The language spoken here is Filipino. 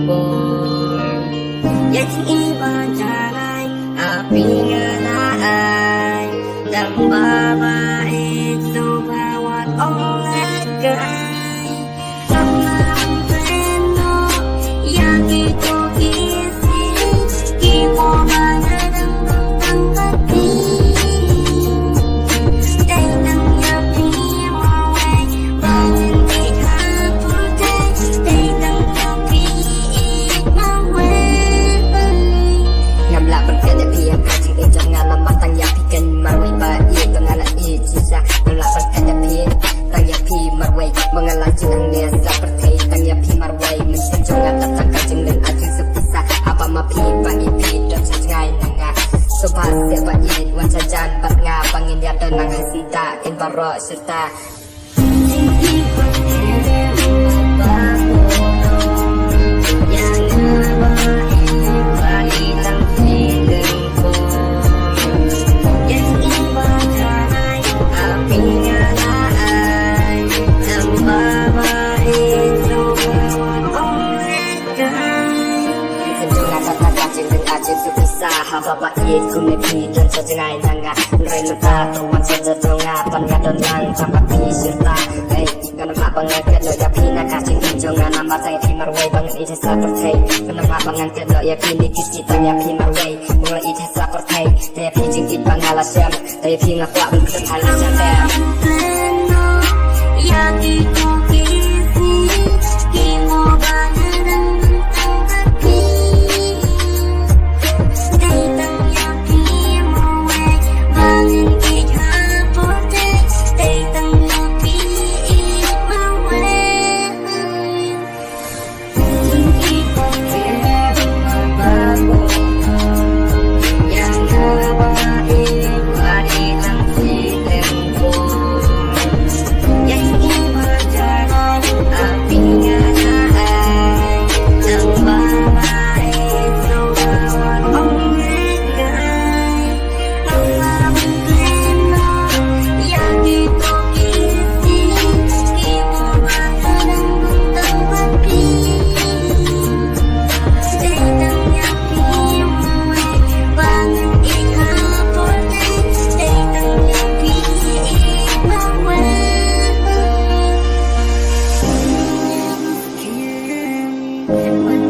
buồn. Yang iba jalan api ngelai dan bawa itu bawa oleh gai sama pleno yang itu isi kimo mana tentang hati day nang yapi mawai bangun di kapute day nang yapi mawai ngam la ban ka de pi ka chi e jang ngala ma tang yapi kan marwai ba i tang ngala i chi sa ngam la ban ka de pi tang yapi marwai mengala jinang ne seperti tang yapi marwai mesin jong ata tak ka jing len ajing sepisa apa ma pi ba i pi dan sa ngai nanga sobat se ba i wan sa jan bat nga pangin ya dan nang hasita kin baro serta Bapa iet kune pi dan sejengai nanga Renata tuan sejenga Panga dan lang campak pi serta Hei, kenapa banget lo ya pi nak kacing jonga Nama saya pi marwai banget ite seperti Kenapa banget lo ya pi nikis kita ya pi marwai Mulai ite seperti Daya pi jingkit pangalasyam Daya pi ngakuak untuk halasyam Yang itu kisi Kimo banget When